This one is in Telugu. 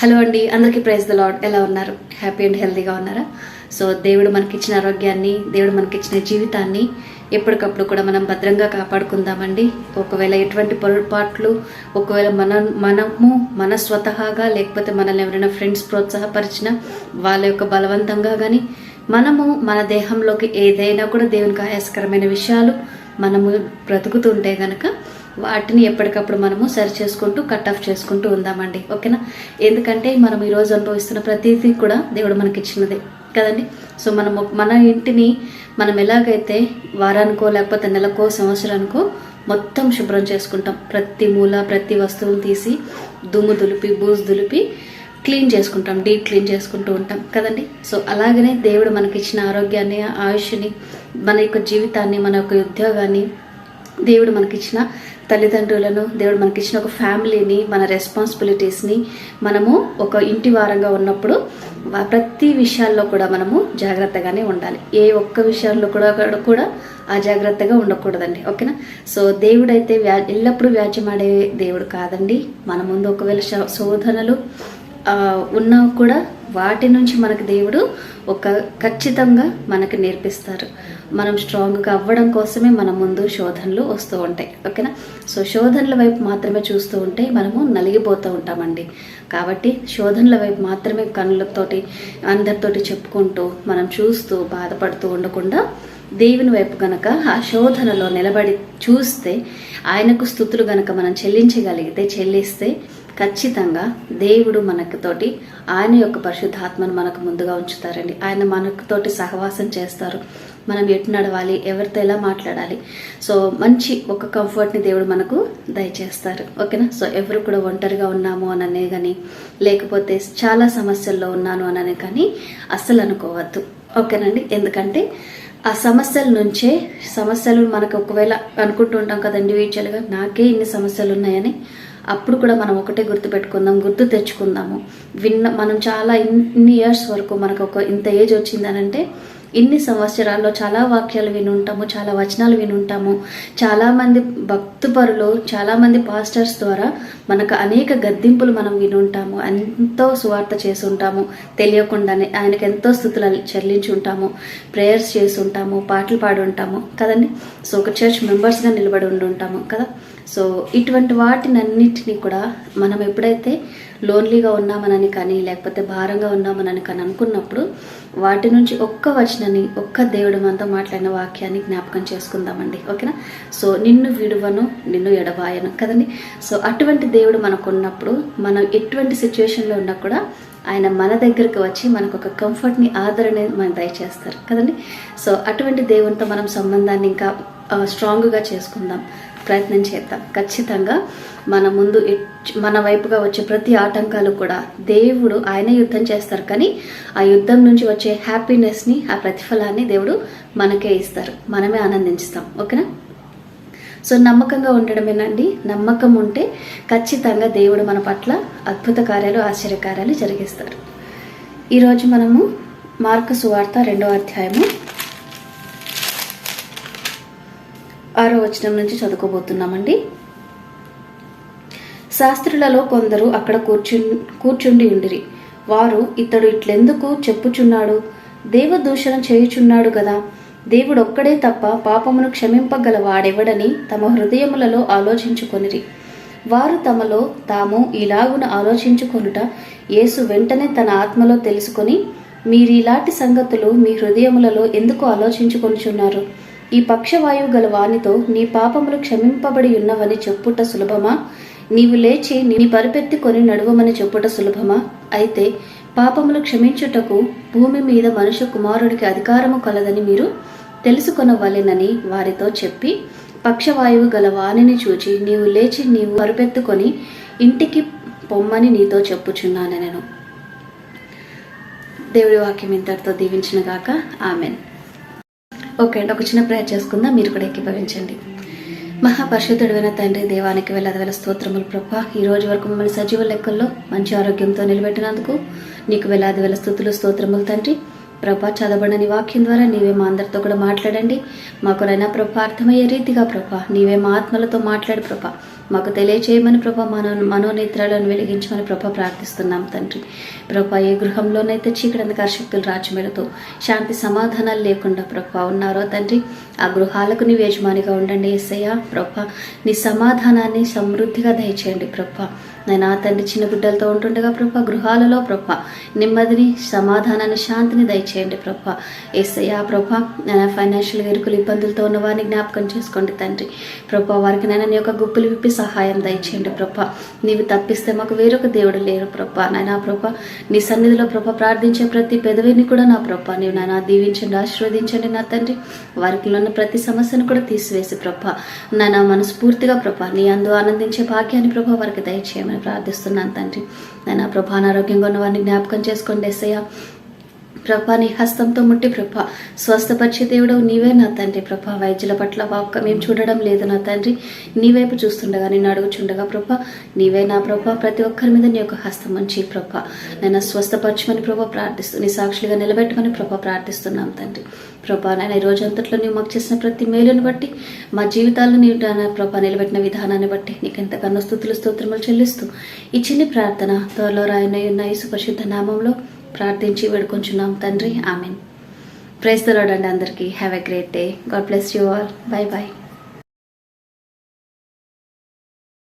హలో అండి, అందరికీ ప్రైజ్ ద లార్డ్. ఎలా ఉన్నారు? హ్యాపీ అండ్ హెల్తీగా ఉన్నారా? సో దేవుడు మనకిచ్చిన ఆరోగ్యాన్ని, దేవుడు మనకిచ్చిన జీవితాన్ని ఎప్పటికప్పుడు కూడా మనం భద్రంగా కాపాడుకుందామండి. ఒకవేళ ఎటువంటి పొరపాట్లు, ఒకవేళ మనము మన స్వతహాగా లేకపోతే మనల్ని ఎవరైనా ఫ్రెండ్స్ ప్రోత్సాహపరిచిన వాళ్ళ యొక్క బలవంతంగా కానీ మనము మన దేహంలోకి ఏదైనా కూడా దేవునికి ఆయాసకరమైన విషయాలు మనము బ్రతుకుతుంటే గనక వాటిని ఎప్పటికప్పుడు మనము సరి చేసుకుంటూ కట్ ఆఫ్ చేసుకుంటూ ఉందామండి. ఓకేనా? ఎందుకంటే మనం ఈరోజు అనుభవిస్తున్న ప్రతిదీ కూడా దేవుడు మనకి ఇచ్చినదే కదండి. సో మనము మన ఇంటిని మనం ఎలాగైతే వారానికో లేకపోతే నెలకో సంవత్సరానికో మొత్తం శుభ్రం చేసుకుంటాం, ప్రతి మూల ప్రతి వస్తువుని తీసి దుమ్ము దులిపి బూజు దులిపి క్లీన్ చేసుకుంటాం, డీప్ క్లీన్ చేసుకుంటూ ఉంటాం కదండి. సో అలాగనే దేవుడు మనకిచ్చిన ఆరోగ్యాన్ని, ఆయుష్ని, మన యొక్క జీవితాన్ని, మన యొక్క ఉద్యోగాన్ని, దేవుడు మనకిచ్చిన తల్లిదండ్రులను, దేవుడు మనకిచ్చిన ఒక ఫ్యామిలీని, మన రెస్పాన్సిబిలిటీస్ని మనము ఒక ఇంటి వారంగా ఉన్నప్పుడు ప్రతి విషయాల్లో కూడా మనము జాగ్రత్తగానే ఉండాలి. ఏ ఒక్క విషయంలో కూడా అజాగ్రత్తగా ఉండకూడదండి. ఓకేనా? సో దేవుడైతే ఎల్లప్పుడూ వ్యాజ్యమాడే దేవుడు కాదండి. మన ముందు ఒకవేళ శోధనలు ఉన్నా కూడా వాటి నుంచి మనకు దేవుడు ఖచ్చితంగా మనకు నేర్పిస్తారు. మనం స్ట్రాంగ్గా అవ్వడం కోసమే మన ముందు శోధనలు వస్తూ ఉంటాయి. ఓకేనా? సో శోధనల వైపు మాత్రమే చూస్తూ ఉంటే మనము నలిగిపోతూ ఉంటామండి. కాబట్టి శోధనల వైపు మాత్రమే కళ్ళతోటి అందరితోటి చెప్పుకుంటూ మనం చూస్తూ బాధపడుతూ ఉండకుండా దేవుని వైపు గనక ఆ శోధనలో నిలబడి చూస్తే, ఆయనకు స్తుతులు గనక మనం చెల్లిస్తే ఖచ్చితంగా దేవుడు మనతోటి ఆయన యొక్క పరిశుద్ధాత్మను మనకు ముందుగా ఉంచుతారండి. ఆయన మనతోటి సహవాసం చేస్తారు. మనం ఎటు నడవాలి, ఎవరితో ఎలా మాట్లాడాలి, సో మంచి ఒక కంఫర్ట్ని దేవుడు మనకు దయచేస్తారు. ఓకేనా? సో ఎవరు కూడా ఒంటరిగా ఉన్నాము అననే కానీ, లేకపోతే చాలా సమస్యల్లో ఉన్నాను అననే కానీ అస్సలు అనుకోవద్దు. ఓకేనండి? ఎందుకంటే ఆ సమస్యలు మనకు ఒకవేళ అనుకుంటూ ఉంటాం కదా ఇండివిజువల్గా, నాకే ఇన్ని సమస్యలు ఉన్నాయని. అప్పుడు కూడా మనం ఒకటే గుర్తు తెచ్చుకుందాము. మనం చాలా ఇన్ని ఇయర్స్ వరకు మనకు ఇంత ఏజ్ వచ్చిందనంటే ఇన్ని సంవత్సరాల్లో చాలా వాక్యాలు వినుంటాము, చాలా వచనాలు వినుంటాము, చాలామంది భక్తుపరులు, చాలామంది పాస్టర్స్ ద్వారా మనకు అనేక గద్దింపులు మనం వినుంటాము, ఎంతో సువార్త చేసి ఉంటాము, తెలియకుండానే ఆయనకు ఎంతో స్తుతులు చెల్లించి ఉంటాము, ప్రేయర్స్ చేసి ఉంటాము, పాటలు పాడి ఉంటాము కదండి. సో ఒక చర్చ్ మెంబర్స్గా నిలబడి ఉంటాము కదా. సో ఇటువంటి వాటినన్నిటినీ కూడా మనం ఎప్పుడైతే లోన్లీగా ఉన్నామనని కానీ, లేకపోతే భారంగా ఉన్నామనని కానీ అనుకున్నప్పుడు వాటి నుంచి ఒక్క వచనాన్ని, ఒక్క దేవుడు మనతో మాట్లాడిన వాక్యాన్ని జ్ఞాపకం చేసుకుందామండి. ఓకేనా? సో నిన్ను విడువను, నిన్ను ఎడబాయను కదండి. సో అటువంటి దేవుడు మనకున్నప్పుడు మనం ఎటువంటి సిచ్యువేషన్లో ఉన్నా కూడా ఆయన మన దగ్గరికి వచ్చి మనకు ఒక కంఫర్ట్ని, ఆదరణ మనం దయచేస్తారు కదండి. సో అటువంటి దేవునితో మనం సంబంధాన్ని ఇంకా స్ట్రాంగ్గా చేసుకుందాం, ప్రయత్నం చేద్దాం. ఖచ్చితంగా మన వైపుగా వచ్చే ప్రతి ఆటంకాలు కూడా దేవుడు ఆయన యుద్ధం చేస్తారు, కానీ ఆ యుద్ధం నుంచి వచ్చే హ్యాపీనెస్ని, ఆ ప్రతిఫలాన్ని దేవుడు మనకే ఇస్తారు, మనమే ఆనందించుతాం. ఓకేనా? సో నమ్మకంగా ఉండడమేనండి. నమ్మకం ఉంటే ఖచ్చితంగా దేవుడు మన పట్ల అద్భుత కార్యాలు, ఆశ్చర్యకార్యాలు జరిగిస్తారు. ఈరోజు మనము మార్కు సువార్త 2వ అధ్యాయము 6వ వచనం నుంచి చదువుకోబోతున్నామండి. శాస్త్రులలో కొందరు అక్కడ కూర్చుండి ఉండిరి. వారు, ఇతడు ఇట్లెందుకు చెప్పుచున్నాడు? దేవదూషణ చేయుచున్నాడు కదా. దేవుడు ఒక్కడే తప్ప పాపమును క్షమింపగల వాడెవడని తమ హృదయములలో ఆలోచించుకొనిరి. వారు తమలో తాము ఇలాగున ఆలోచించుకొనుట యేసు వెంటనే తన ఆత్మలో తెలుసుకొని, మీరిలాంటి సంగతులు మీ హృదయములలో ఎందుకు ఆలోచించుకొనుచున్నారు? ఈ పక్షవాయువు గల వానితో నీ పాపములు క్షమింపబడి ఉన్నవని చెప్పుట సులభమా? నీవు లేచి నీ పరిపెత్తుకొని నడువమని చెప్పుట సులభమా? అయితే పాపములు క్షమించుటకు భూమి మీద మనుష్య కుమారుడికి అధికారము కలదని మీరు తెలుసుకొనవలెనని వారితో చెప్పి, పక్షవాయువు గల వానిని చూచి, నీవు లేచి నీవు పరిపెత్తుకొని ఇంటికి పొమ్మని నీతో చెప్పుచున్నాను నేను. దేవుడి వాక్యం ఇంతటితో దీవించిన గాక. ఆమెన్. ఓకే అండి, ఒక చిన్న ప్రేయర్ చేసుకుందాం, మీరు కూడా ఏకీభవించండి. మహాపరిశుద్ధుడైన తండ్రి, దేవానికి వేల స్తోత్రములు ప్రభా. ఈ రోజు వరకు మమ్మల్ని సజీవ లెక్కల్లో మంచి ఆరోగ్యంతో నిలబెట్టినందుకు నీకు వేల స్తుతులు, స్తోత్రములు తండ్రి. ప్రభా, చదవబడని వాక్యం ద్వారా నీవే మా అందరితో కూడా మాట్లాడండి. మాకునైనా ప్రభా అర్థమయ్యే రీతిగా ప్రభా నీవే మా ఆత్మలతో మాట్లాడు ప్రభా. మాకు తెలియచేయమని ప్రభా మనోనేత్రాలను వెలిగించమని ప్రభా ప్రార్థిస్తున్నాం తండ్రి. ప్రభా ఏ గృహంలోనైతే చీకటి అంధకార శక్తులు రాజ్యమేలుతూ శాంతి సమాధానాలు లేకుండా ప్రభా ఉన్నారో తండ్రి, ఆ గృహాలకు నీ యజమానిగా ఉండండి యేసయ్య. ప్రభా నీ సమాధానాన్ని సమృద్ధిగా దయచేయండి ప్రభా. నేను ఆ తండ్రి చిన్న బిడ్డలతో ఉంటుండగా ప్రభా గృహాలలో ప్రభా నెమ్మదిని, సమాధానాన్ని, శాంతిని దయచేయండి ప్రభా యేసయ్య. ప్రభా నేను ఫైనాన్షియల్ ఇరుకులు ఇబ్బందులతో ఉన్న వారిని జ్ఞాపకం చేసుకోండి తండ్రి. ప్రభా వారికి నేను నీ యొక్క గుప్పులు విప్పి సహాయం దయచేయండి ప్రభా. నీవు తప్పిస్తే మాకు వేరొక దేవుడు లేరు ప్రభా. నాయనా ప్రభా నీ సన్నిధిలో ప్రభా ప్రార్థించే ప్రతి పెదవిని కూడా నా ప్రభా నీవు నాయన దీవించండి, ఆశీర్వదించండి నా తండ్రి. వారికి ఉన్న ప్రతి సమస్యను కూడా తీసివేసి ప్రభా నాయన మనస్ఫూర్తిగా ప్రభా నీ అందు ఆనందించే భాగ్యాన్ని ప్రభా వారికి దయచేయమని ప్రార్థిస్తున్నాను తండ్రి. నాయన ప్రభా అనారోగ్యంగా ఉన్న వారిని జ్ఞాపకం చేసుకోండి యేసయ్య. ప్రభా నీ హస్తంతో ముట్టి ప్రభా స్వస్థపరిచే దేవుడు నీవే నా తండ్రి. ప్రభా వైద్యుల పట్ల వాక్క మేము చూడడం లేదు నా తండ్రి, నీ వైపు చూస్తుండగా, నిన్ను అడుగుచుండగా ప్రభా నీవే నా ప్రభా ప్రతి ఒక్కరి మీద నీ యొక్క హస్తం ఉంచి ప్రభా నేను స్వస్థపరచమని ప్రభా ప్రార్థిస్తూ నీ సాక్షులుగా నిలబెట్టమని ప్రభా ప్రార్థిస్తున్నాం తండ్రి. ప్రభా నేను ఈ రోజు అంతట్లో నీవు మాకు చేసిన ప్రతి మేలుని బట్టి, మా జీవితాలను నీవు ప్రభా నిలబెట్టిన విధానాన్ని బట్టి నీకు ఎంతగానో స్తుతులు స్తోత్రములు చెల్లిస్తూ ఈ చిన్ని ప్రార్థన త్వరలో రాయన యేసు పరిశుద్ధ నామంలో ప్రార్థించి వేడుకొంచున్నాం తండ్రి. ఆమెన్. ప్రైజ్ ది లార్డ్ అండి అందరికీ. Have a great day. God bless you all. By by.